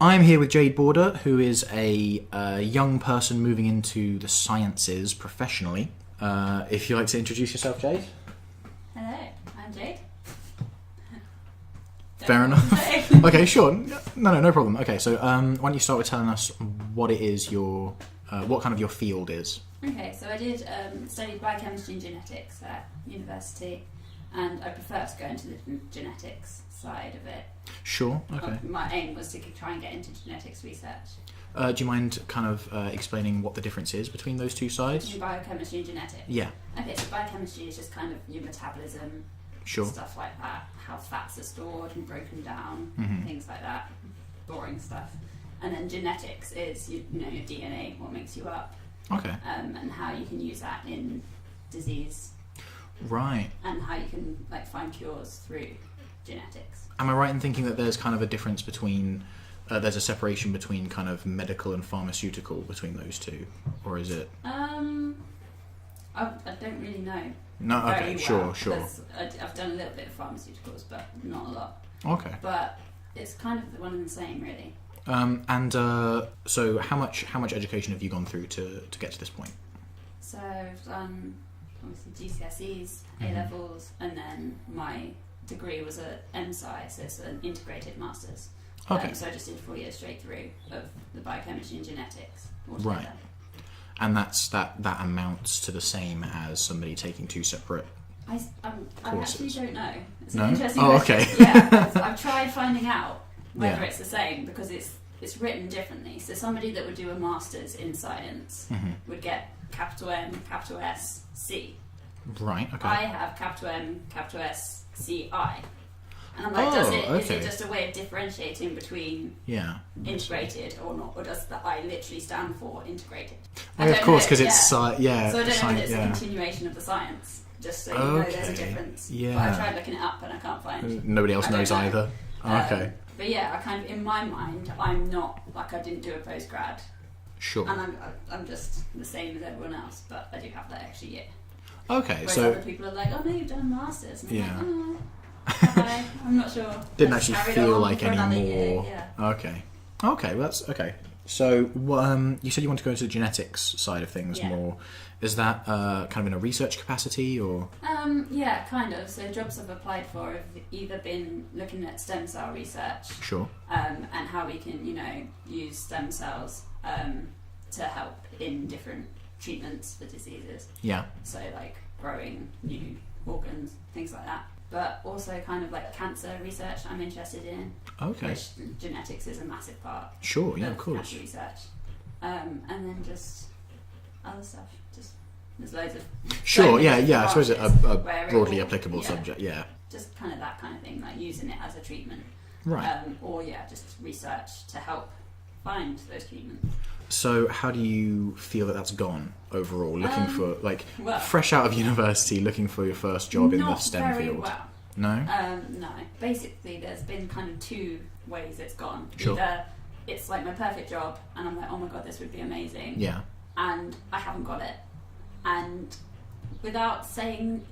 I'm here with Jade Borda, who is a young person moving into the sciences professionally. If you'd like to introduce yourself, Jade. Hello, I'm Jade. Fair enough. Okay, sure. No problem. Okay, so why don't you start with telling us what it is what kind of your field is? Okay, so I did studied biochemistry and genetics at university, and I prefer to go into the genetics side of it. Sure, okay. My aim was to try and get into genetics research. Do you mind kind of explaining what the difference is between those two sides? Between biochemistry and genetics? Yeah. Okay, so biochemistry is just kind of your metabolism, sure, stuff like that, how fats are stored and broken down, things like that, boring stuff. And then genetics is your DNA, what makes you up. Okay. And how you can use that in disease. Right. And how you can find cures through genetics. Am I right in thinking that there's kind of a difference between, there's a separation between kind of medical and pharmaceutical between those two, or is it? I don't really know. No. Okay. Sure. I've done a little bit of pharmaceuticals, but not a lot. Okay. But it's kind of one and the same, really. So how much education have you gone through to get to this point? So I've done obviously GCSEs, A-levels, and then my degree was at MSci, so it's an integrated master's. Okay. So I just did 4 years straight through of the biochemistry and genetics altogether. Right. And that amounts to the same as somebody taking two separate I actually don't know. It's no? an interesting question. Okay. Yeah, I've tried finding out whether it's the same, because it's written differently. So somebody that would do a master's in science would get capital M, capital S, C. Right, okay. I have capital M, capital S, C, I. And I'm like, is it just a way of differentiating between integrated or not? Or does the I literally stand for integrated? Of course, because it's, So I don't know if it's a continuation of the science, just so you know there's a difference. Yeah. But I tried looking it up and I can't find. Nobody else knows either. Okay. But yeah, I kind of, in my mind, I'm not, I didn't do a postgrad. Sure. And I'm just the same as everyone else, but I do have that extra year. Okay, Whereas so... other people are like, oh no, you've done a master's. And yeah. I'm not sure. Didn't actually feel like any more... Yeah. Okay, well, that's... Okay. So, you said you want to go into the genetics side of things more. Is that kind of in a research capacity, or...? Yeah, kind of. So jobs I've applied for have either been looking at stem cell research. Sure. And how we can, use stem cells to help in different treatments for diseases. Yeah. So growing new organs, things like that. But also kind of cancer research I'm interested in. Okay. Which genetics is a massive part. Sure, yeah, of course. Cancer research. And then just other stuff. There's loads of... Sure, yeah, I suppose a broadly applicable subject, yeah. Just kind of that kind of thing, using it as a treatment. Right. Or just research to help find those treatments. So how do you feel that that's gone overall? Looking for, fresh out of university, looking for your first job in the STEM field? Well. No? No. Basically, there's been kind of two ways it's gone. Sure. Either it's my perfect job, and I'm like, oh my god, this would be amazing. Yeah. And I haven't got it. And without saying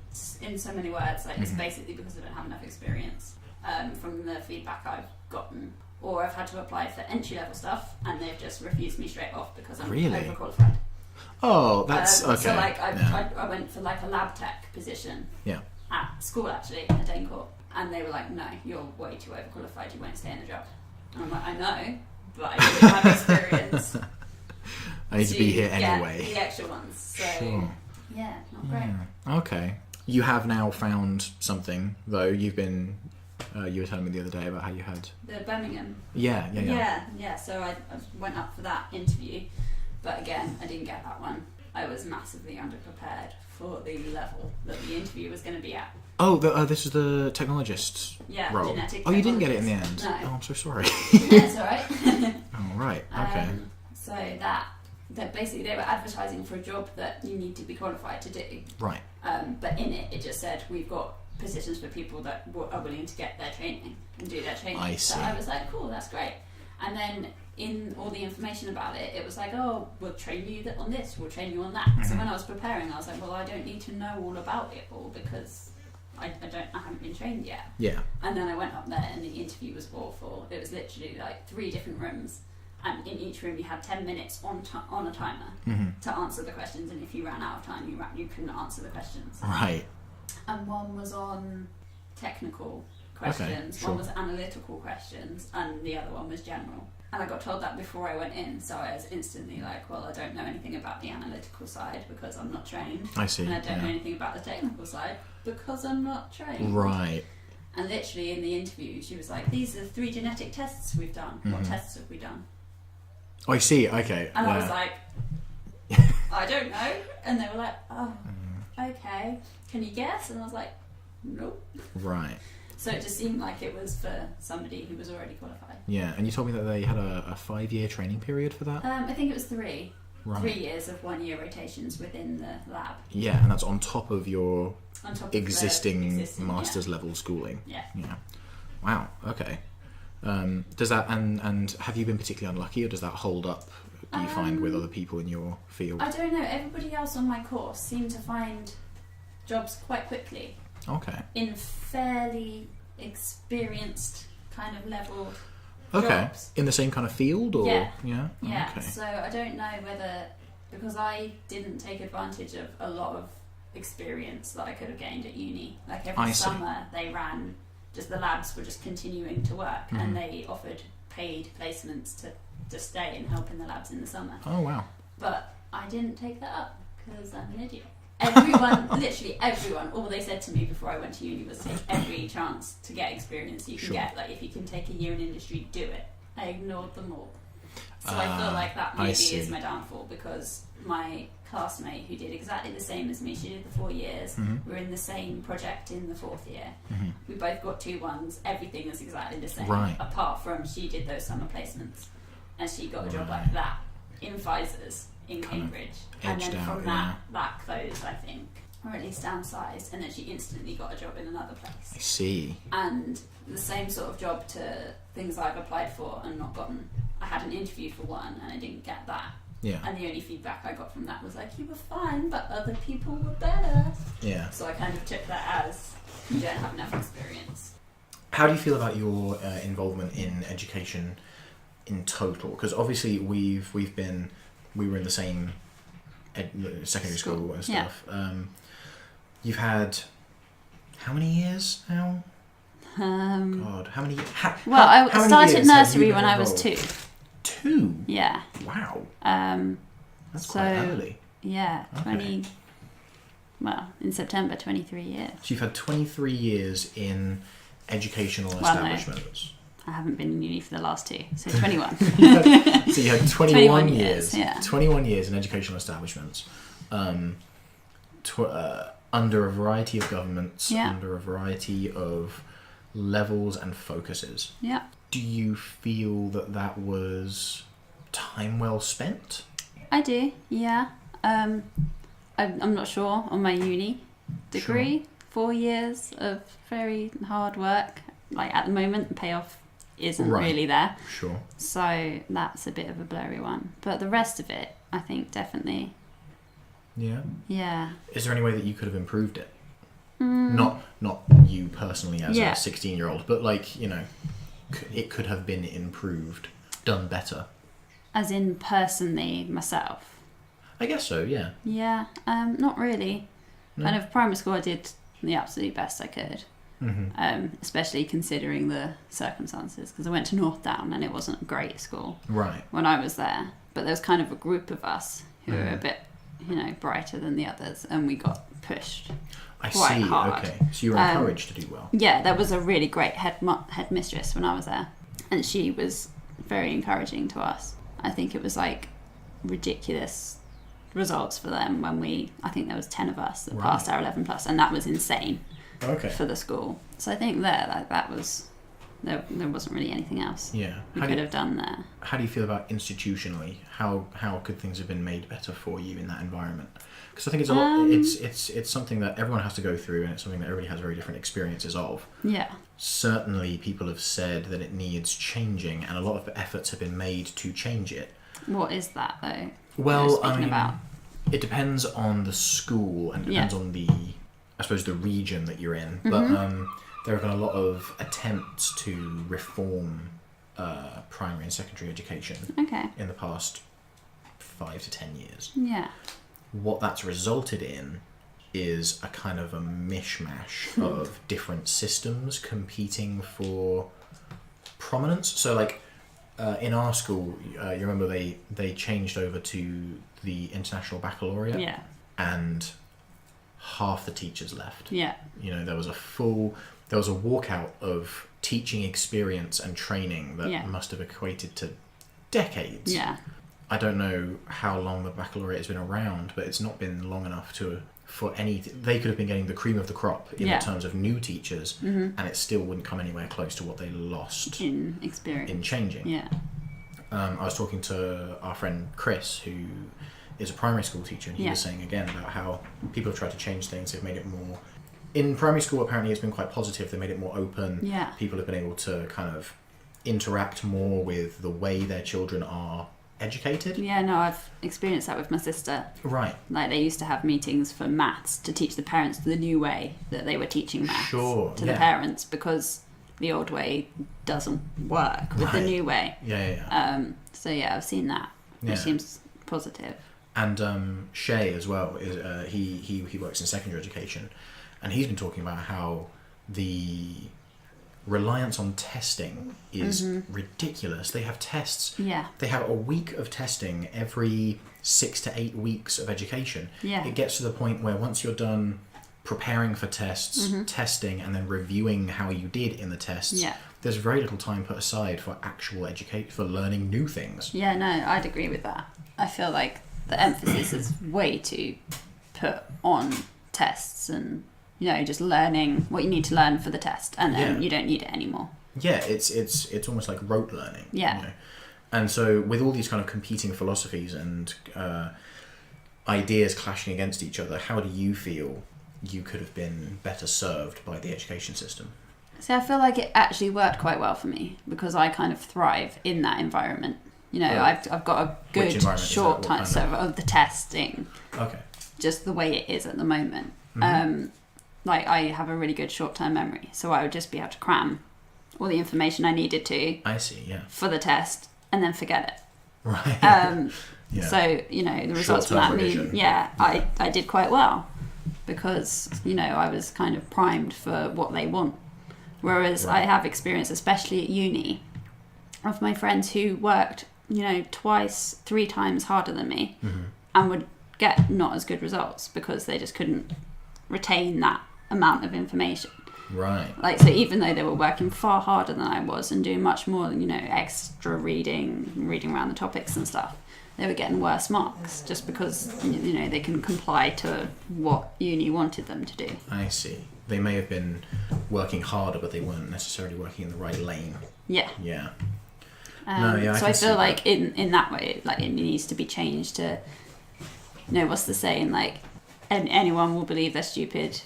in so many words, it's basically because I don't have enough experience from the feedback I've gotten. Or I've had to apply for entry-level stuff, and they've just refused me straight off because I'm overqualified. Oh, that's okay. So I went for a lab tech position at school, actually, at Danecourt. And they were like, no, you're way too overqualified, you won't stay in the job. And I'm like, I know, but I don't have experience. I need to be here anyway. The extra ones. So, yeah, not great. Yeah. Okay. You have now found something, though. You've been... you were telling me the other day about how you had... The Birmingham. Yeah. So I went up for that interview, but again, I didn't get that one. I was massively underprepared for the level that the interview was going to be at. Oh, this is the technologist role. Genetic Oh, you didn't get it in the end? No. Oh, I'm so sorry. Yeah, it's alright. Oh, right. Okay. So that basically they were advertising for a job that you need to be qualified to do. Right. But in it just said, we've got positions for people that are willing to get their training and do their training. I see. So I was like, cool, that's great. And then in all the information about it, it was like, oh, we'll train you on this, we'll train you on that. So when I was preparing, I was like, well, I don't need to know all about it all because I haven't been trained yet. Yeah. And then I went up there and the interview was awful. It was literally like 3 different rooms, and in each room you had 10 minutes on a timer to answer the questions, and if you ran out of time, you couldn't answer the questions. Right. And one was on technical questions, sure. one was analytical questions, and the other one was general. And I got told that before I went in, so I was instantly like, well, I don't know anything about the analytical side because I'm not trained. I see. And I don't know anything about the technical side because I'm not trained. Right. And literally in the interview, she was like, these are 3 genetic tests we've done. What tests have we done? Oh, I see. Okay. And I was like, I don't know. And they were like, oh, okay. Can you guess? And I was like, nope. Right. So it just seemed like it was for somebody who was already qualified. Yeah, and you told me that they had a 5-year training period for that? I think it was 3. Right. 3 years of 1-year rotations within the lab. Yeah, and that's on top of your On top of existing master's level schooling. Yeah. Yeah. Wow. Okay. Does that and have you been particularly unlucky, or does that hold up? Do you find with other people in your field? I don't know. Everybody else on my course seemed to find jobs quite quickly. Okay. In fairly experienced kind of level Okay. jobs. In the same kind of field, or Yeah. Yeah. Yeah. Okay. So I don't know whether, because I didn't take advantage of a lot of experience that I could have gained at uni. Like every summer they ran, just the labs were just continuing to work, and they offered paid placements to stay and help in the labs in the summer. Oh wow. But I didn't take that up because I'm an idiot. Everyone, literally everyone, all they said to me before I went to uni was take every chance to get experience you can get. Like, if you can take a year in industry, do it. I ignored them all. So I feel like that maybe is my downfall, because my classmate who did exactly the same as me, she did the 4 years, we were in the same project in the 4th year. We both got 2-1s, everything was exactly the same, apart from she did those summer placements. And she got a job like that in Pfizer's in Cambridge, and then from that closed, I think, or at least downsized, and then she instantly got a job in another place. I see. And the same sort of job to things I've applied for and not gotten. I had an interview for one and I didn't get that. Yeah. And the only feedback I got from that was like, you were fine, but other people were better. Yeah. So I kind of took that as, you don't have enough experience. How do you feel about your involvement in education in total? Because obviously we were in the same secondary school and stuff. Yeah. You've had how many years now? God, how many? I started nursery when I was 2. 2? Yeah. Wow. That's quite early. Yeah, okay. In September, 23 years. So you've had 23 years in educational establishments. No, I haven't been in uni for the last 2, so 21. So you had 21 years. Yeah. 21 years in educational establishments. Under a variety of governments, under a variety of levels and focuses. Yeah. Do you feel that was time well spent? I do, yeah. I'm not sure on my uni degree. Sure. 4 years of very hard work. Like, at the moment, the payoff isn't really there. Sure. So that's a bit of a blurry one. But the rest of it, I think, definitely. Yeah. Yeah. Is there any way that you could have improved it? Not you personally as a 16-year-old, but like, you know, it could have been improved, done better. As in personally myself? I guess so, yeah. Yeah, not really. No. Kind of primary school I did the absolute best I could. Especially considering the circumstances, because I went to North Down and it wasn't a great school when I was there. But there was kind of a group of us who were a bit, brighter than the others, and we got pushed quite hard. Okay. So you were encouraged to do well. Yeah, there was a really great headmistress when I was there, and she was very encouraging to us. I think it was like ridiculous results for them when I think there was 10 of us that passed our 11 plus, and that was insane. For the school. So I think there wasn't really anything else we could have done there. How do you feel about institutionally? How could things have been made better for you in that environment? Because I think it's a lot. It's something that everyone has to go through, and it's something that everybody has very different experiences of. Yeah. Certainly, people have said that it needs changing, and a lot of efforts have been made to change it. What is that though? Well, I mean, it depends on the school and depends on the I suppose, the region that you're in. But there have been a lot of attempts to reform primary and secondary education in the past 5 to 10 years. Yeah. What that's resulted in is a kind of a mishmash of different systems competing for prominence. So, like, in our school, you remember they changed over to the International Baccalaureate? Yeah. And half the teachers left. Yeah. You know, there was a walkout of teaching experience and training that must have equated to decades. Yeah. I don't know how long the baccalaureate has been around, but it's not been long enough for any. They could have been getting the cream of the crop in terms of new teachers, and it still wouldn't come anywhere close to what they lost in experience in changing. Yeah. I was talking to our friend Chris, who is a primary school teacher, and he was saying again about how people have tried to change things. They've made it more. In primary school, apparently, it's been quite positive. They made it more open. Yeah. People have been able to kind of interact more with the way their children are educated. Yeah, no, I've experienced that with my sister. Right. Like, they used to have meetings for maths to teach the parents the new way that they were teaching maths to the parents, because the old way doesn't work with the new way. So yeah, I've seen that, which seems positive. And Shay as well is he works in secondary education, and he's been talking about how the reliance on testing is ridiculous. They have tests. Yeah. They have a week of testing every 6 to 8 weeks of education. Yeah. It gets to the point where once you're done preparing for tests, testing, and then reviewing how you did in the tests, there's very little time put aside for actual for learning new things. Yeah, no, I'd agree with that. I feel like the emphasis is way too put on tests and, you know, just learning what you need to learn for the test, and then you don't need it anymore. Yeah, it's almost like rote learning. Yeah. You know? And so with all these kind of competing philosophies and ideas clashing against each other, how do you feel you could have been better served by the education system? See, I feel like it actually worked quite well for me, because I kind of thrive in that environment. You know, I've got a good short time of the testing. Okay. Just the way it is at the moment. Like, I have a really good short-term memory, so I would just be able to cram all the information I needed to. I see, yeah. For the test, and then forget it. Right. So, you know, the results from that mean, I did quite well, because, you know, I was kind of primed for what they want. Whereas I have experience, especially at uni, of my friends who worked, you know, 3 times harder than me, and would get not as good results because they just couldn't retain that amount of information. Right. Like, so even though they were working far harder than I was and doing much more, you know, extra reading around the topics and stuff, they were getting worse marks just because, you know, they can comply to what uni wanted them to do. I see. They may have been working harder, but they weren't necessarily working in the right lane. Yeah. Yeah. So I feel like in that way, like, it needs to be changed to, you know, what's the saying, like, anyone will believe they're stupid,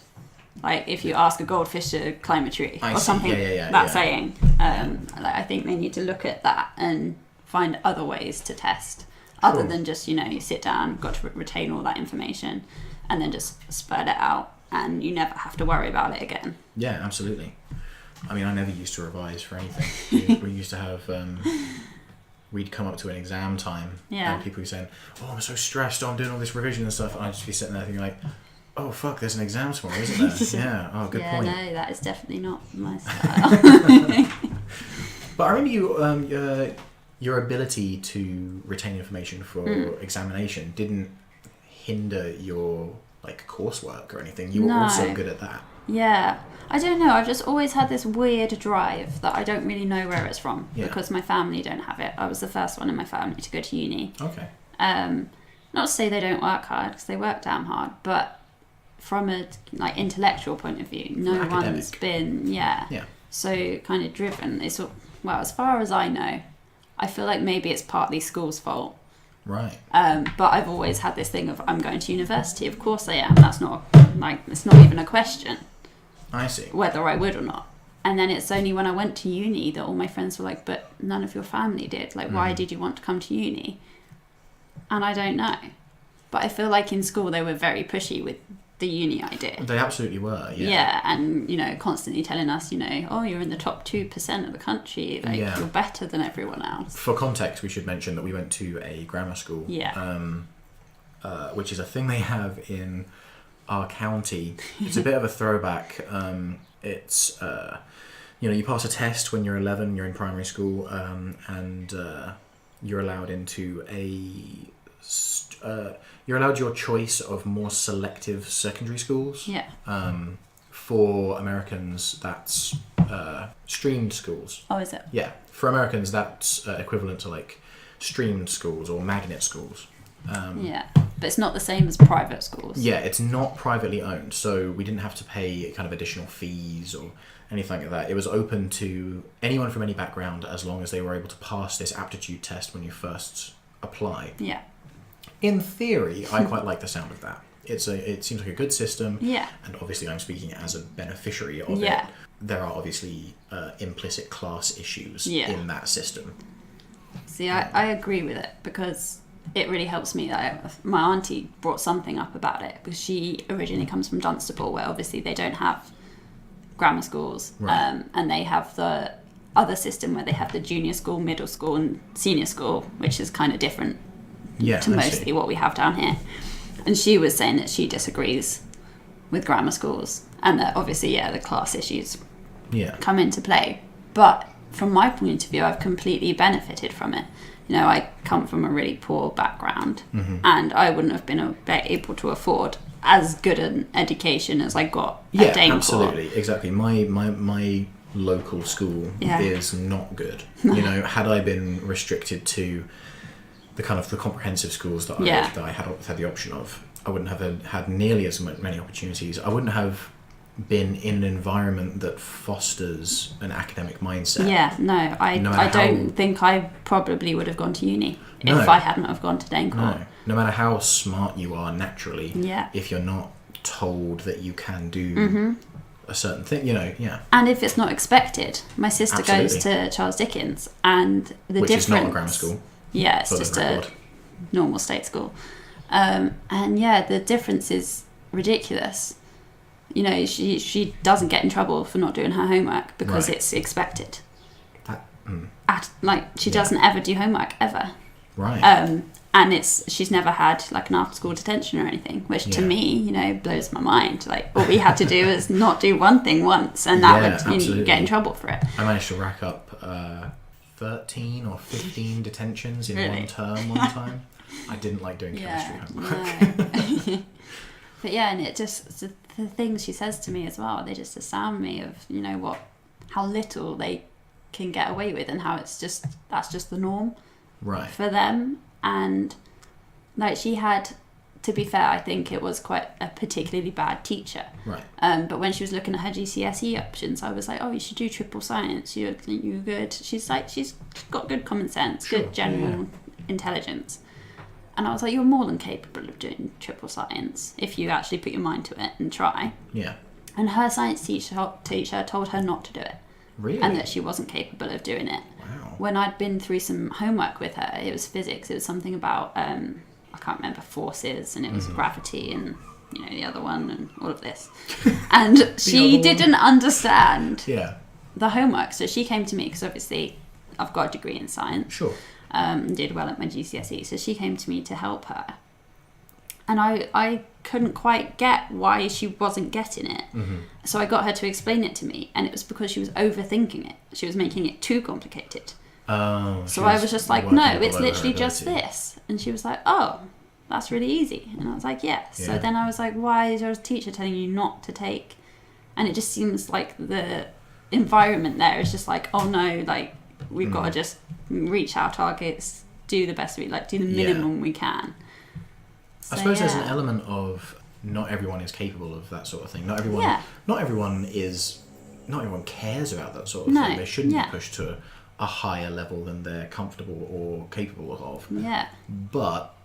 like, if you ask a goldfish to climb a tree or something. Saying. Like, I think they need to look at that and find other ways to test, other than just, you know, you sit down, got to retain all that information, and then just spurt it out, and you never have to worry about it again. Yeah, absolutely. I mean, I never used to revise for anything. We used to have, we'd come up to an exam time, and people were saying, "Oh, I'm so stressed, I'm doing all this revision and stuff," and I'd just be sitting there thinking like, "Oh fuck, there's an exam tomorrow, isn't there?" Yeah, oh, good point. Yeah, no, that is definitely not my style. But I remember your ability to retain information for examination didn't hinder your, like, coursework or anything. You were also good at that. Yeah. I don't know, I've just always had this weird drive that I don't really know where it's from, because my family don't have it. I was the first one in my family to go to uni. Okay. Not to say they don't work hard, because they work damn hard, but from a, like, intellectual point of view, no one's been so kind of driven. It's, well, as far as I know, I feel like maybe it's partly school's fault. Right. But I've always had this thing of, I'm going to university, of course I am. That's not, like, it's not even a question. I see. Whether I would or not. And then it's only when I went to uni that all my friends were like, but none of your family did. Like, why did you want to come to uni? And I don't know. But I feel like in school they were very pushy with the uni idea. They absolutely were, yeah. Yeah, and, you know, constantly telling us, you know, oh, you're in the top 2% of the country, like, you're better than everyone else. For context, we should mention that we went to a grammar school, which is a thing they have in our county. It's a bit of a throwback. It's, you know, you pass a test when you're 11, you're in primary school, and you're allowed into you're allowed your choice of more selective secondary schools. Yeah. For Americans, that's streamed schools. Oh, is it? Yeah. For Americans, that's equivalent to like streamed schools or magnet schools. Yeah, but it's not the same as private schools. Yeah, it's not privately owned, so we didn't have to pay kind of additional fees or anything like that. It was open to anyone from any background as long as they were able to pass this aptitude test when you first apply. Yeah. In theory, I quite like the sound of that. It seems like a good system. Yeah. And obviously I'm speaking as a beneficiary of it. There are obviously implicit class issues in that system. See, I agree with it because it really helps me. My auntie brought something up about it because she originally comes from Dunstable, where obviously they don't have grammar schools, and they have the other system where they have the junior school, middle school, and senior school, which is kind of different to mostly what we have down here. And she was saying that she disagrees with grammar schools, and that obviously, the class issues come into play. But from my point of view, I've completely benefited from it. You know, I come from a really poor background, and I wouldn't have been able to afford as good an education as I got at Danecourt. Absolutely, exactly. My local school is not good. You know, had I been restricted to the kind of the comprehensive schools that I had the option of, I wouldn't have had nearly as many opportunities. I wouldn't have been in an environment that fosters an academic mindset. I don't think I probably would have gone to uni if I hadn't have gone to Danecourt. No matter how smart you are naturally, if you're not told that you can do a certain thing, and if it's not expected. My sister goes to Charles Dickens, and which difference is not a grammar school. It's just a normal state school, and the difference is ridiculous. You know, she doesn't get in trouble for not doing her homework because it's expected. She doesn't ever do homework ever. Right. And she's never had like an after school detention or anything, which to me, blows my mind. Like all we had to do is not do one thing once, and that would you get in trouble for it. I managed to rack up 13 or 15 detentions in one term one time. I didn't like doing chemistry homework. No. But and it just the things she says to me as well, they just astound me of how little they can get away with, and how that's just the norm for them. And like she had, to be fair, I think it was quite a particularly bad teacher. Right. But when she was looking at her GCSE options, I was like, oh, you should do triple science. You're good. She's like, she's got good common sense, good general intelligence. And I was like, you're more than capable of doing triple science if you actually put your mind to it and try. Yeah. And her science teacher told her not to do it. Really? And that she wasn't capable of doing it. Wow. When I'd been through some homework with her, it was physics. It was something about, I can't remember, forces, and it was gravity and, the other one and all of this. And she didn't understand the homework. So she came to me, because obviously I've got a degree in science. Sure. Did well at my GCSE, so she came to me to help her, and I couldn't quite get why she wasn't getting it. So I got her to explain it to me, and it was because she was overthinking it. She was making it too complicated. So I was just like, no, it's literally just this. And she was like, oh, that's really easy. And I was like, yes. So then I was like, why is your teacher telling you not to take? And it just seems like the environment there is just like, oh no, like we've got to just reach our targets, do the best we do the minimum we can. So, I suppose there's an element of not everyone is capable of that sort of thing. Not everyone cares about that sort of thing. They shouldn't be pushed to a higher level than they're comfortable or capable of. Yeah. But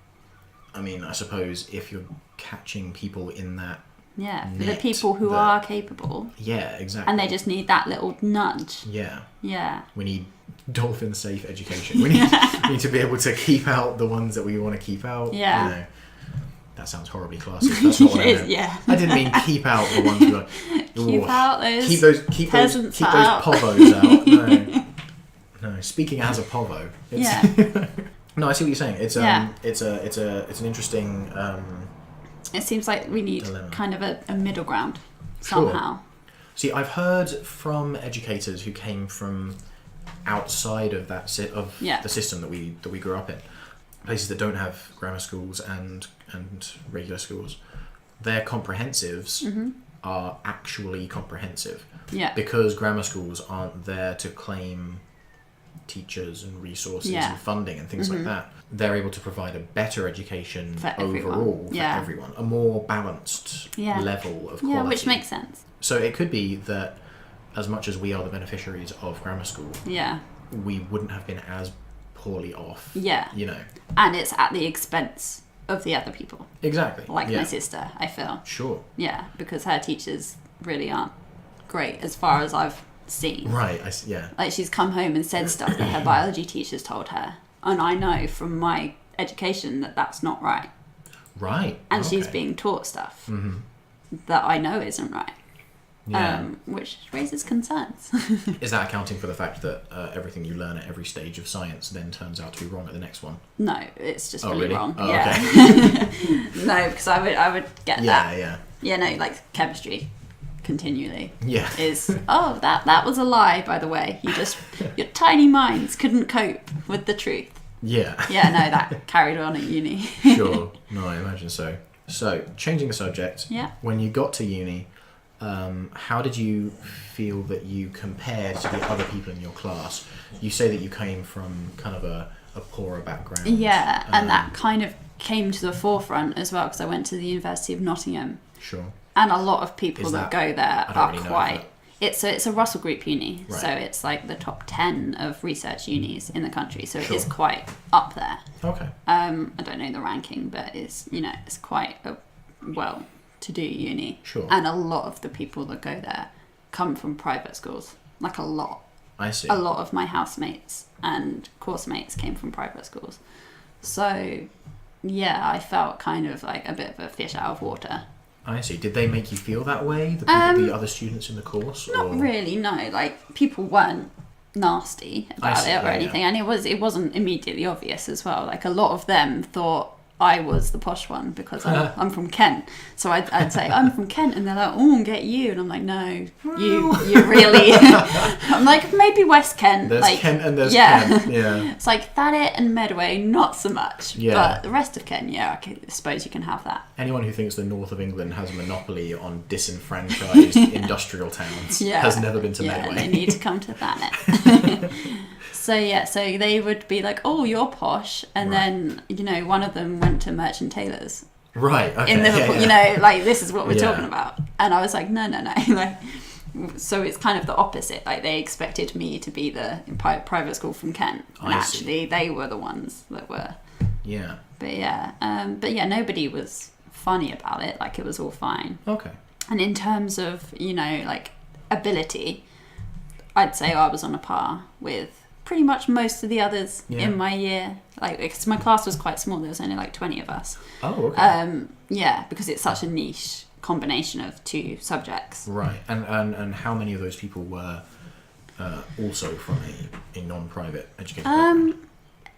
I mean, I suppose if you're catching people in that for the people who are capable. Yeah, exactly. And they just need that little nudge. Yeah. Yeah. We need dolphin-safe education. We need to be able to keep out the ones that we want to keep out. Yeah. That sounds horribly classist. That's not what I meant. Yeah. I didn't mean keep out the ones who are like, Keep out those keep peasants those out. povos out. No. Speaking as a povo. Yeah. No, I see what you're saying. It's an interesting. It seems like we need dilemma. kind of a middle ground Sure. somehow. See, I've heard from educators who came from outside of that the system that we grew up in, places that don't have grammar schools and regular schools. Their comprehensives are actually comprehensive. Yeah. Because grammar schools aren't there to claim teachers and resources and funding and things like that. They're able to provide a better education overall for everyone, a more balanced level of quality. Yeah, which makes sense. So it could be that as much as we are the beneficiaries of grammar school, we wouldn't have been as poorly off. Yeah. You know. And it's at the expense of the other people. Exactly. Like my sister, I feel. Sure. Yeah, because her teachers really aren't great as far as I've seen. Right, Like she's come home and said stuff that her biology teachers told her. And I know from my education that that's not right. Right. And she's being taught stuff that I know isn't right. Yeah. Which raises concerns. Is that accounting for the fact that everything you learn at every stage of science then turns out to be wrong at the next one? No, it's just really wrong. Oh, yeah. okay. No, because I would get that. Yeah. Yeah, no, like chemistry continually. Yeah. Is that was a lie, by the way. Your tiny minds couldn't cope with the truth. Yeah. Yeah, no, that carried on at uni. Sure. No, I imagine so. So, changing the subject. Yeah. When you got to uni, how did you feel that you compared to the other people in your class? You say that you came from kind of a poorer background. Yeah, and that kind of came to the forefront as well because I went to the University of Nottingham. Sure. And a lot of people that go there are really quite... It's a Russell Group uni, right. so it's like the top 10 of research unis in the country, so it is quite up there. Okay. I don't know the ranking, but it's quite a well-to-do uni. Sure. And a lot of the people that go there come from private schools, like a lot. I see. A lot of my housemates and course mates came from private schools. So, yeah, I felt kind of like a bit of a fish out of water. I see. Did they make you feel that way? The other students in the course? Not really, no. Like, people weren't nasty about it or anything. And it wasn't immediately obvious as well. Like, a lot of them thought I was the posh one because I'm from Kent. So I'd say, I'm from Kent. And they're like, oh, get you. And I'm like, no, you really... I'm like, maybe West Kent. There's like, Kent and there's Kent. Yeah. It's like Thanet and Medway, not so much. Yeah. But the rest of Kent, I suppose you can have that. Anyone who thinks the north of England has a monopoly on disenfranchised industrial towns has never been to Medway. They need to come to Thanet. So they would be like, oh, you're posh. And then, one of them went to Merchant Taylors. Right, okay. In Liverpool, like, this is what we're talking about. And I was like, no. Like, so it's kind of the opposite. Like, they expected me to be the private school from Kent. And actually, they were the ones that were. Yeah. But nobody was funny about it. Like, it was all fine. Okay. And in terms of, like, ability, I'd say I was on a par with pretty much most of the others in my year. Like, because my class was quite small. There was only like 20 of us. Oh, okay. Because it's such a niche combination of two subjects. Right. And how many of those people were also from a non-private education background?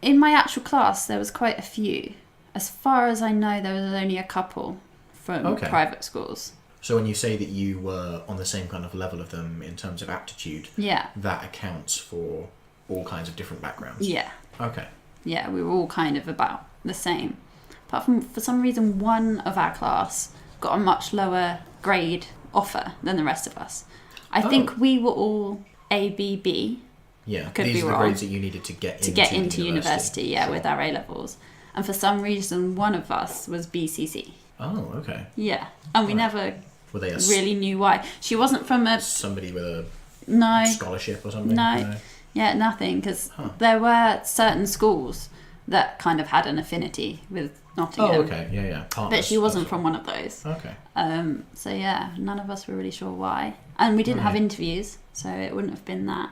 In my actual class, there was quite a few. As far as I know, there was only a couple from private schools. So when you say that you were on the same kind of level of them in terms of aptitude, that accounts for all kinds of different backgrounds? Yeah. Okay. Yeah, we were all kind of about the same. Apart from, for some reason, one of our class got a much lower grade offer than the rest of us. I think we were all ABB. Yeah, these are the grades that you needed to get into university. With our A-levels. And for some reason, one of us was BCC. Oh, okay. Yeah, and we never were they really knew why. She wasn't from somebody with a scholarship or something? No. Yeah, nothing, because there were certain schools that kind of had an affinity with Nottingham. Oh, okay, yeah. Partners, but she wasn't from one of those. Okay. So none of us were really sure why. And we didn't have interviews, so it wouldn't have been that.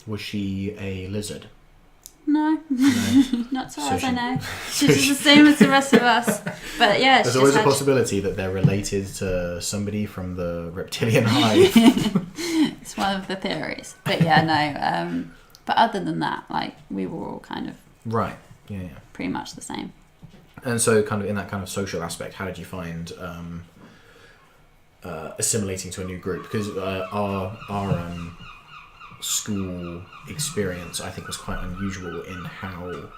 Was she a lizard? No. No. Not so So as I she- know. She's just the same as the rest of us. But yeah, There's always a possibility that they're related to somebody from the reptilian hive. It's one of the theories. But yeah, no. But other than that, like, we were all kind of Right. Yeah. pretty much the same. And so, kind of in that kind of social aspect, how did you find assimilating to a new group? Because our school experience, I think, was quite unusual in how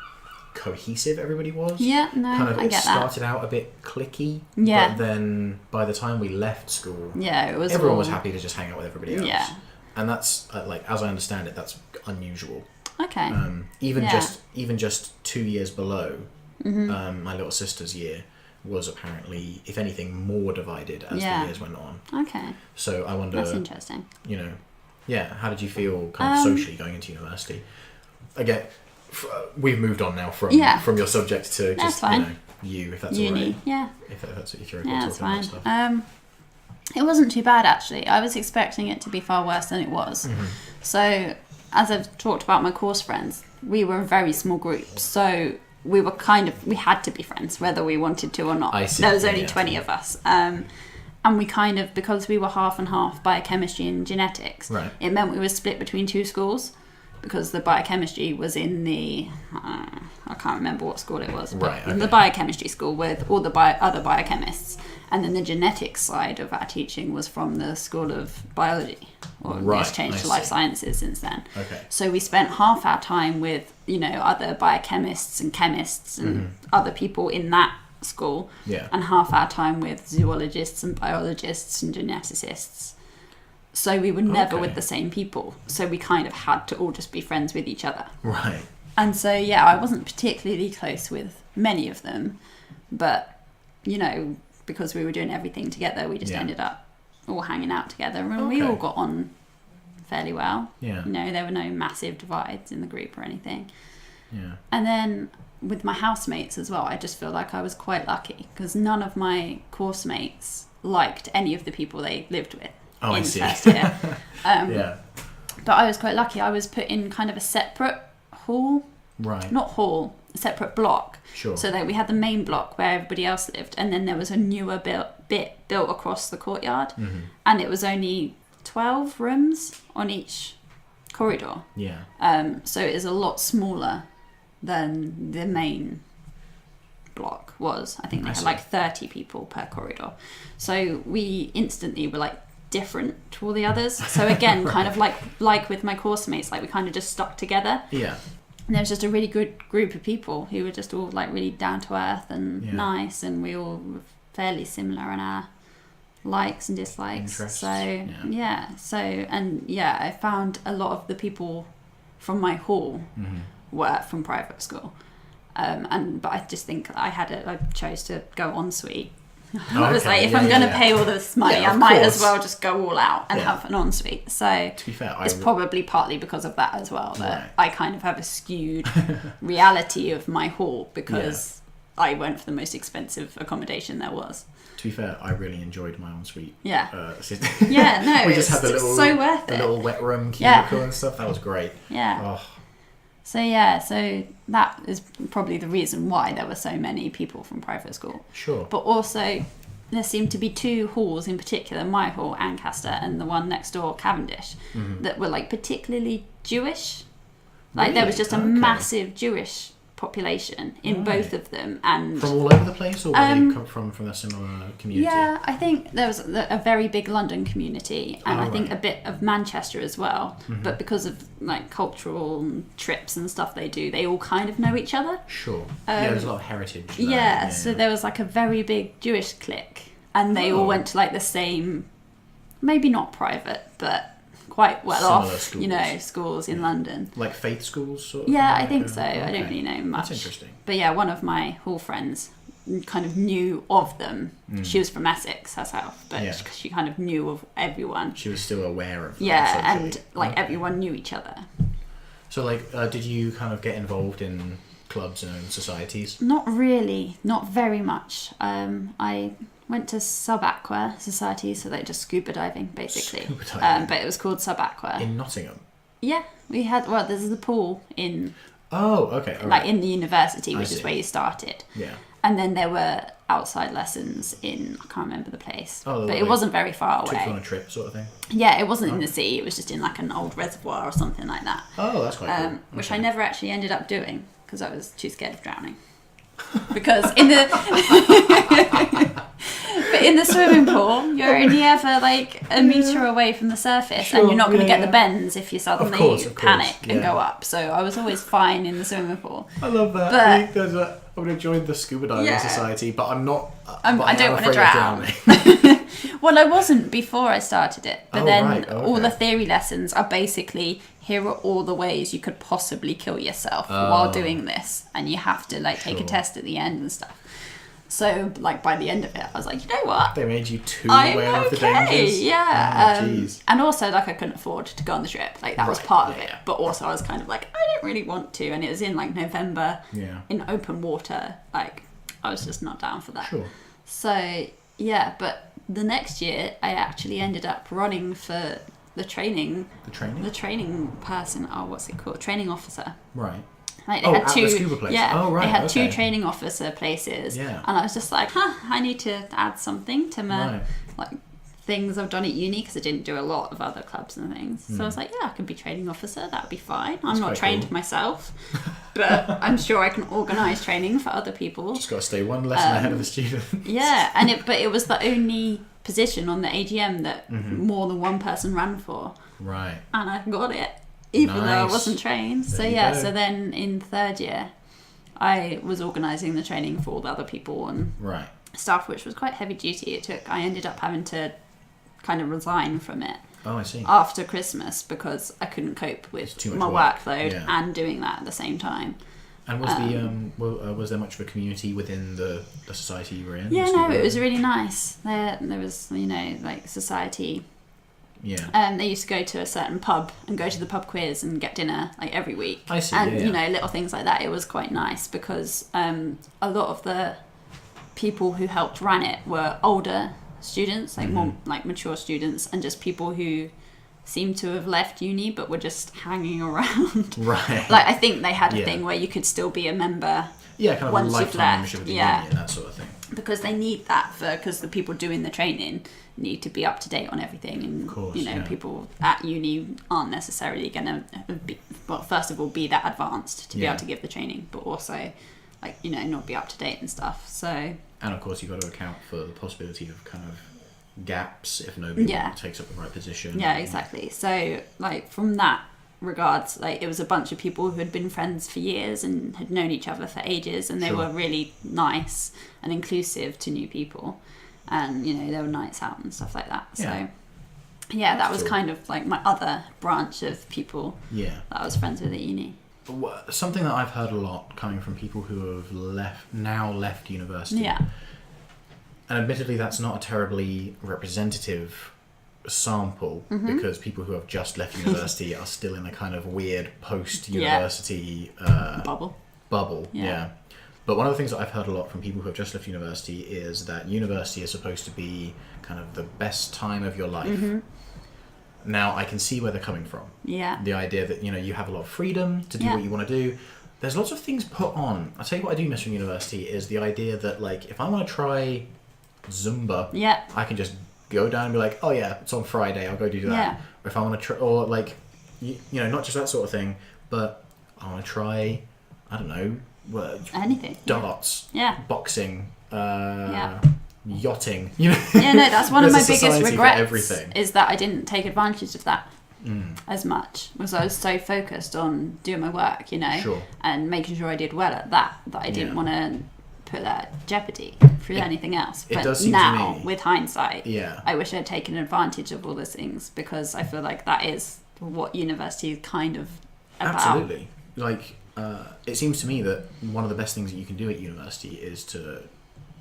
cohesive everybody was. Yeah, no, Kind of, I it get that. started out a bit cliquey, Yeah. but then by the time we left school, Yeah, it was everyone all... was happy to just hang out with everybody else. Yeah. And that's like, as I understand it, that's unusual. Okay. Even Yeah. just 2 years below, Mm-hmm. my little sister's year was apparently, if anything, more divided as Yeah. the years went on. Okay. So I wonder, That's interesting. you know, yeah, how did you feel kind of socially going into university? Again, we've moved on now from Yeah. from your subject to That's just fine. you, if that's Uni. all right. Yeah. If you're Yeah, able that's to talk fine. about that stuff. It wasn't too bad, actually. I was expecting it to be far worse than it was. Mm-hmm. So, as I've talked about my course friends, we were a very small group. So, we were we had to be friends, whether we wanted to or not. I see. There was only Yeah. 20 of us. And we kind of, because we were half and half biochemistry and genetics, Right. it meant we were split between two schools. Because the biochemistry was in the, I can't remember what school it was, but Right, in the okay. biochemistry school with all the other biochemists. And then the genetics side of our teaching was from the School of Biology, or Right, it's changed I to Life see. Sciences since then. Okay. So we spent half our time with, other biochemists and chemists and other people in that school, Yeah. and half our time with zoologists and biologists and geneticists. So we were never Okay. with the same people. So we kind of had to all just be friends with each other. Right. And so, yeah, I wasn't particularly close with many of them. But, because we were doing everything together, we just Yeah. ended up all hanging out together. And we Okay. all got on fairly well. Yeah. There were no massive divides in the group or anything. Yeah. And then with my housemates as well, I just feel like I was quite lucky. Because none of my course mates liked any of the people they lived with. Oh, I in see. first year. Yeah. But I was quite lucky. I was put in kind of a separate hall, Right. not hall, a separate block. Sure. So that we had the main block where everybody else lived, and then there was a newer bit built across the courtyard, and it was only 12 rooms on each corridor. Yeah. So it is a lot smaller than the main block was. I think they I had see. like 30 people per corridor. So we instantly were like different to all the others. So again, kind of like with my course mates, like we kind of just stuck together. Yeah. And there was just a really good group of people who were just all like really down to earth and Yeah. nice, and we all were fairly similar in our likes and dislikes. Interests, So yeah. I found a lot of the people from my hall were from private school. But I just think I chose to go ensuite. I was like, if I'm going to pay all this money, Yeah, I of might course. as well just go all out and Yeah. have an ensuite. So To be fair, it's probably partly because of that as well, that Right. I kind of have a skewed reality of my hall because I went for the most expensive accommodation there was. To be fair, I really enjoyed my ensuite. Yeah. Yeah, no, we it's just had the just little, so worth the it. little wet room Yeah. cubicle and stuff. That was great. Yeah. Oh, So that is probably the reason why there were so many people from private school. sure. But also, there seemed to be two halls in particular, my hall, Ancaster, and the one next door, Cavendish, that were like particularly Jewish. Like there was Really? just a Okay. massive Jewish population in Right. both of them, and From all over the place, or were they come from a similar community? yeah, I think there was a very big London community, and I think right. a bit of Manchester as well. But because of like cultural trips and stuff they do, they all kind of know each other. Sure. Yeah, there's a lot of heritage. There. Yeah, so there was like a very big Jewish clique, and they all Oh. went to like the same, maybe not private, but quite well Similar off, schools. schools in London. Like faith schools, sort of. Yeah, thing, I think like so. a- I don't okay. really know much. That's interesting. But yeah, one of my hall friends kind of knew of them. She was from Essex herself, but Yeah. she kind of knew of everyone. She was still aware of them, Yeah, essentially. and like Okay. everyone knew each other. So, like, did you kind of get involved in clubs and societies? Not really, not very much. I went to sub-aqua society, so like just scuba diving, basically. Scuba diving? But it was called sub-aqua. In Nottingham? Yeah, we had, there's the pool in Oh, okay. All like right. in the university, I which is see. where you started. Yeah. And then there were outside lessons in, I can't remember the place, Oh, but it wasn't very far Took you on away. a trip sort of thing? Yeah, it wasn't in the sea, it was just in like an old reservoir or something like that. Oh, that's quite cool. Which Okay. I never actually ended up doing because I was too scared of drowning. Because in the but in the swimming pool, you're only ever like a metre away from the surface, Sure, and you're not going to yeah, get the bends if you suddenly course, panic and yeah. go up. So I was always fine in the swimming pool. I love that. But- I think there's a, I would have joined the scuba diving Yeah. society, but I'm not. I don't want to drown. Drowning. Well, I wasn't before I started it, but Oh, then right. Oh, all the okay. theory lessons are basically, here are all the ways you could possibly kill yourself while doing this, and you have to like take a Sure. test at the end and stuff. So like by the end of it, I was like, you know what? They made you too I'm aware of the okay, dangers. yeah. Oh, jeez. And also, like, I couldn't afford to go on the trip. Like, that was Right, part of yeah, it. yeah. But also, I was kind of like, I don't really want to. And it was in, like, November Yeah. in open water. Like, I was just not down for that. Sure. So, yeah. But the next year, I actually ended up running for the training The training? person. Oh, what's it called? Training officer. Right. Like they Oh, had at two, the scuba place. Yeah, Oh, right, they had okay. two training officer places, Yeah. and I was just like, I need to add something to my Right. like things I've done at uni because I didn't do a lot of other clubs and things. So I was like, yeah, I can be training officer. That would be fine. I'm not quite trained cool. myself, but I'm sure I can organise training for other people. Just got to stay one lesson ahead of the student. Yeah, but it was the only position on the AGM that more than one person ran for, Right. and I got it. Even though I Nice. wasn't trained. So There you yeah, go. so then in third year, I was organising the training for all the other people and Right. stuff, which was quite heavy duty. I ended up having to kind of resign from it Oh, I see. after Christmas because I couldn't cope with too my much workload yeah. and doing that at the same time. And was there much of a community within the society you were in? Yeah, The no, scuba it was diving? really nice. There was, like society. Yeah. They used to go to a certain pub and go to the pub quiz and get dinner like every week. I see, And yeah. little things like that. It was quite nice because a lot of the people who helped run it were older students, like more like mature students, and just people who seemed to have left uni but were just hanging around. Right. Like I think they had a Yeah. thing where you could still be a member Yeah, kind of once a you've lifetime left, membership of the yeah. union, that sort of thing. because they need that because the people doing the training need to be up to date on everything, and Of course, yeah. people at uni aren't necessarily going to be, well, first of all, be that advanced to be Yeah. able to give the training, but also like not be up to date and stuff. So And of course, you've got to account for the possibility of kind of gaps if nobody Yeah. takes up the right position. yeah, exactly. So like from that regards, like it was a bunch of people who had been friends for years and had known each other for ages, and they Sure. were really nice and inclusive to new people, and there were nights out and stuff like that. Yeah. So yeah, that was cool. kind of like my other branch of people Yeah. that I was friends with at uni. Something that I've heard a lot coming from people who have left university. Yeah. And admittedly, that's not a terribly representative sample Mm-hmm. because people who have just left university are still in a kind of weird post-university Bubble. bubble. Yeah. Yeah. But one of the things that I've heard a lot from people who have just left university is that university is supposed to be kind of the best time of your life. Mm-hmm. Now, I can see where they're coming from. Yeah. The idea that, you have a lot of freedom to do Yeah. what you want to do. There's lots of things put on. I'll tell you what I do miss from university is the idea that, like, if I want to try Zumba, Yeah. I can just go down and be like, oh yeah, it's on Friday, I'll go do that. Yeah. Or if I want to try, or like, not just that sort of thing, but I want to try, I don't know, Anything. darts, Yeah. boxing, Yeah. yachting, Yeah, no, that's one of my There's a biggest society for regrets everything. is that I didn't take advantage of that Mm. as much because I was so focused on doing my work, Sure. and making sure I did well at that I didn't Yeah. want to put that at jeopardy through anything else. it But does seem to now, me- with hindsight, Yeah. I wish I'd taken advantage of all those things because I feel like that is what university is kind of about. Absolutely. Like, it seems to me that one of the best things that you can do at university is to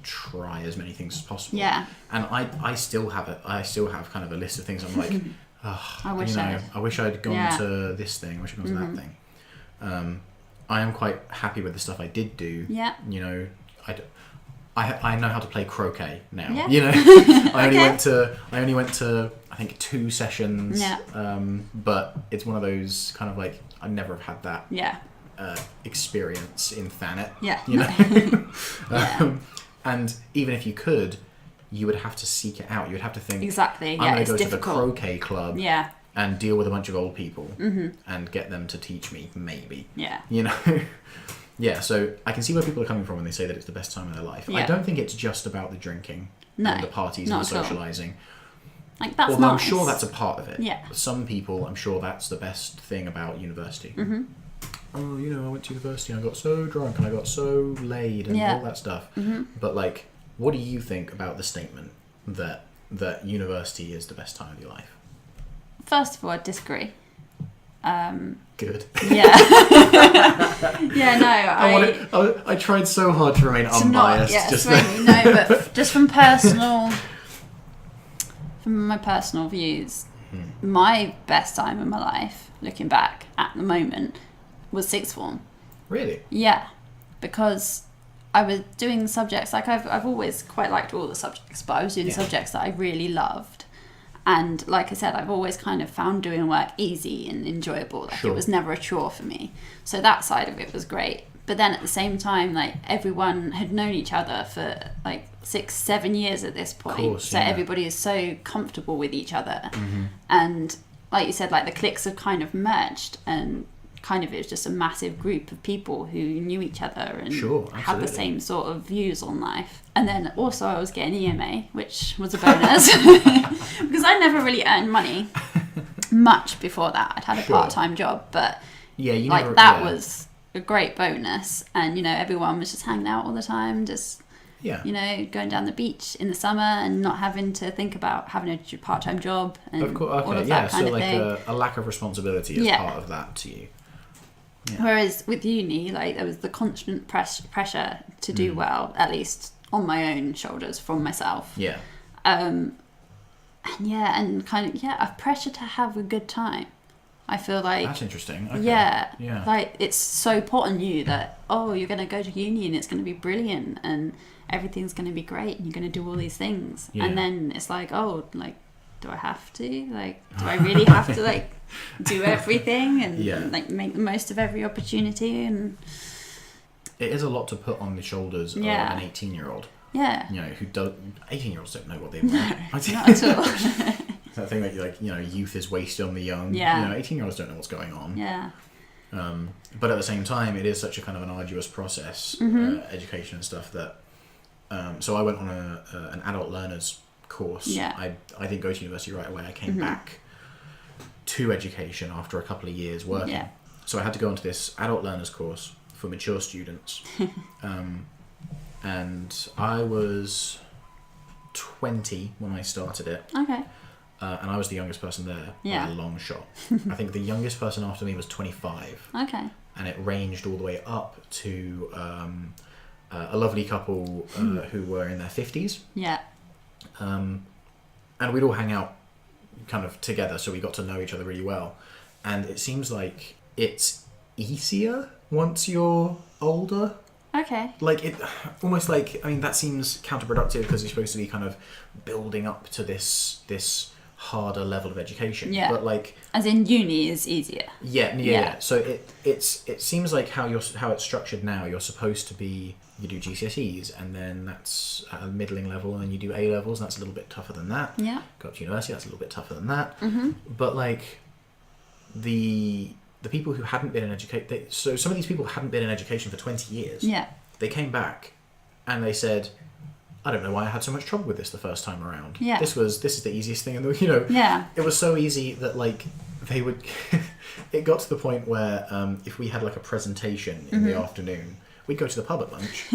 try as many things as possible. Yeah. And I still have kind of a list of things I'm like, I wish I had. I wish I'd gone Yeah. to this thing. I wish I'd gone to that thing. I am quite happy with the stuff I did do. Yeah. I know how to play croquet now. Yeah. I only went to I think 2 sessions. Yeah. But it's one of those kind of like I never have had that Yeah. experience in Thanet. Yeah. You know? Yeah. And even if you could, you would have to seek it out. You would have to think, Exactly. I'm Yeah, going it's to go difficult. to the croquet club Yeah. and deal with a bunch of old people and get them to teach me, maybe. Yeah. You know? Yeah, so I can see where people are coming from when they say that it's the best time of their life. Yeah. I don't think it's just about the drinking No, and the parties and not the at all. socialising. Like, that's Although nice. I'm sure that's a part of it. Yeah. Some people, I'm sure that's the best thing about university. Mm-hmm. Oh, you know, I went to university and I got so drunk and I got so laid and Yeah. all that stuff. Mm-hmm. But, like, what do you think about the statement that university is the best time of your life? First of all, I disagree. Good. Yeah. Yeah, no, I tried so hard to remain to unbiased. not, yeah, just really, no, but just from my personal views, my best time in my life, looking back at the moment, was sixth form. Really? Yeah, because I was doing subjects, like I've always quite liked all the subjects, but I was doing subjects that I really loved. And like I said, I've always kind of found doing work easy and enjoyable. Like, Sure. it was never a chore for me. So that side of it was great. But then at the same time, like, everyone had known each other for like 6-7 years at this point. Course, so yeah. everybody is so comfortable with each other. Mm-hmm. And like you said, like, the cliques have kind of merged, and kind of it was just a massive group of people who knew each other and Sure, had the absolutely. same sort of views on life. And then also I was getting EMA, which was a bonus because I never really earned money much before that. I'd had a Sure. part-time job, but Yeah, you like never, that yeah. was a great bonus. And, you know, everyone was just hanging out all the time, just, Yeah. you know, going down the beach in the summer and not having to think about having a part-time job and Of course, all okay, of yeah. that kind So of like thing. a lack of responsibility is Yeah. part of that to you. Yeah. Whereas with uni, like, there was the constant pressure to do well, at least on my own shoulders from myself. Yeah. And yeah, and kind of, a pressure to have a good time. I feel like, That's interesting. Okay. yeah, Yeah. like, it's so put on you that, oh, you're going to go to uni and it's going to be brilliant and everything's going to be great and you're going to do all these things. Yeah. And then it's like, oh, like, do I have to? Like, do I really have to, like, do everything and Yeah. like make the most of every opportunity? And It is a lot to put on the shoulders Yeah. of an 18-year-old. yeah, You know, 18-years don't know what they want. not at all. That thing that, like, you know, youth is wasted on the young. Yeah. You know, 18-year-olds don't know what's going on. Yeah, But at the same time, it is such a kind of an arduous process, Mm-hmm. education and stuff, that... so I went on an adult learners course. Yeah. I didn't go to university right away. I came Mm-hmm. back to education after a couple of years working. Yeah. So I had to go onto this adult learners course for mature students. And I was 20 when I started it. okay, And I was the youngest person there Yeah. by a long shot. I think the youngest person after me was 25. okay, And it ranged all the way up to a lovely couple who were in their 50s. yeah, And we'd all hang out kind of together, so we got to know each other really well. And it seems like it's easier once you're older. okay, Like, it almost like, I mean, that seems counterproductive because you're supposed to be kind of building up to this harder level of education. Yeah. But like, as in uni is easier. yeah. So it seems like how it's structured now. You're supposed to be, you do GCSEs and then that's at a middling level, and then you do A levels, and that's a little bit tougher than that. Yeah, Go up to university, that's a little bit tougher than that. mm-hmm. But like the people who hadn't been in education, so some of these people hadn't been in education for 20 years. Yeah, They came back and they said, I don't know why I had so much trouble with this the first time around. Yeah. This is the easiest thing in the, you know. yeah, It was so easy that like they would it got to the point where if we had like a presentation in the afternoon, we'd go to the pub at lunch.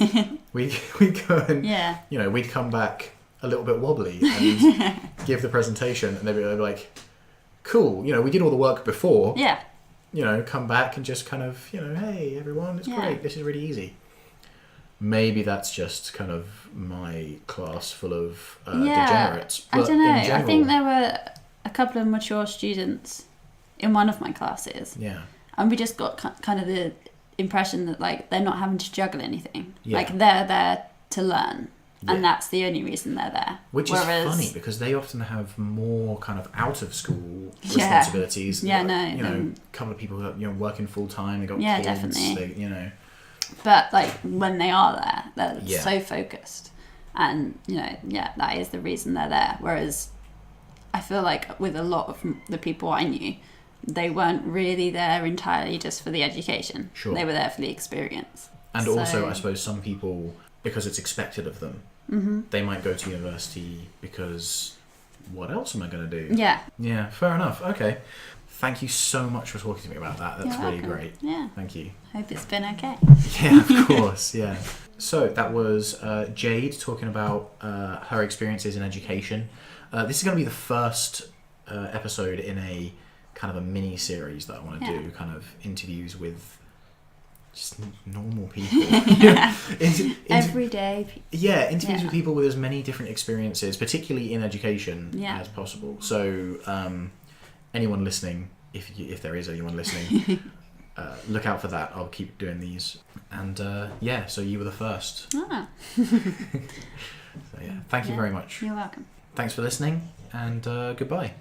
we'd go and yeah, you know, we'd come back a little bit wobbly and give the presentation, and they'd be like, cool, you know, we did all the work before. yeah, You know, come back and just kind of, you know, hey everyone, it's Yeah. great, this is really easy. Maybe that's just kind of my class full of degenerates. I But don't know. in general, I think there were a couple of mature students in one of my classes, yeah, and we just got kind of the impression that, like, they're not having to juggle anything. Yeah. Like, they're there to learn, and that's the only reason they're there. Which is funny because they often have more kind of out of school Yeah. responsibilities. Yeah, Like, no, you know, a couple of people that working full time. They got Yeah, kids. definitely. They. But like when they are there, they're Yeah. so focused, and that is the reason they're there. Whereas I feel like with a lot of the people I knew, they weren't really there entirely just for the education. Sure. They were there for the experience. And So- also, I suppose some people, because it's expected of them, they might go to university because what else am I going to do? Yeah. Yeah, fair enough. Okay. Thank you so much for talking to me about that. That's You're really welcome. great. Yeah. Thank you. Hope it's been okay. Yeah, of course. Yeah. So that was Jade talking about her experiences in education. This is going to be the first episode in a kind of a mini series that I want to do, kind of interviews with just normal people. Everyday. Interviews with people with as many different experiences, particularly in education, as possible. So anyone listening, if there is anyone listening, look out for that. I'll keep doing these. And so you were the first. Ah. So thank you very much. You're welcome. Thanks for listening, and goodbye.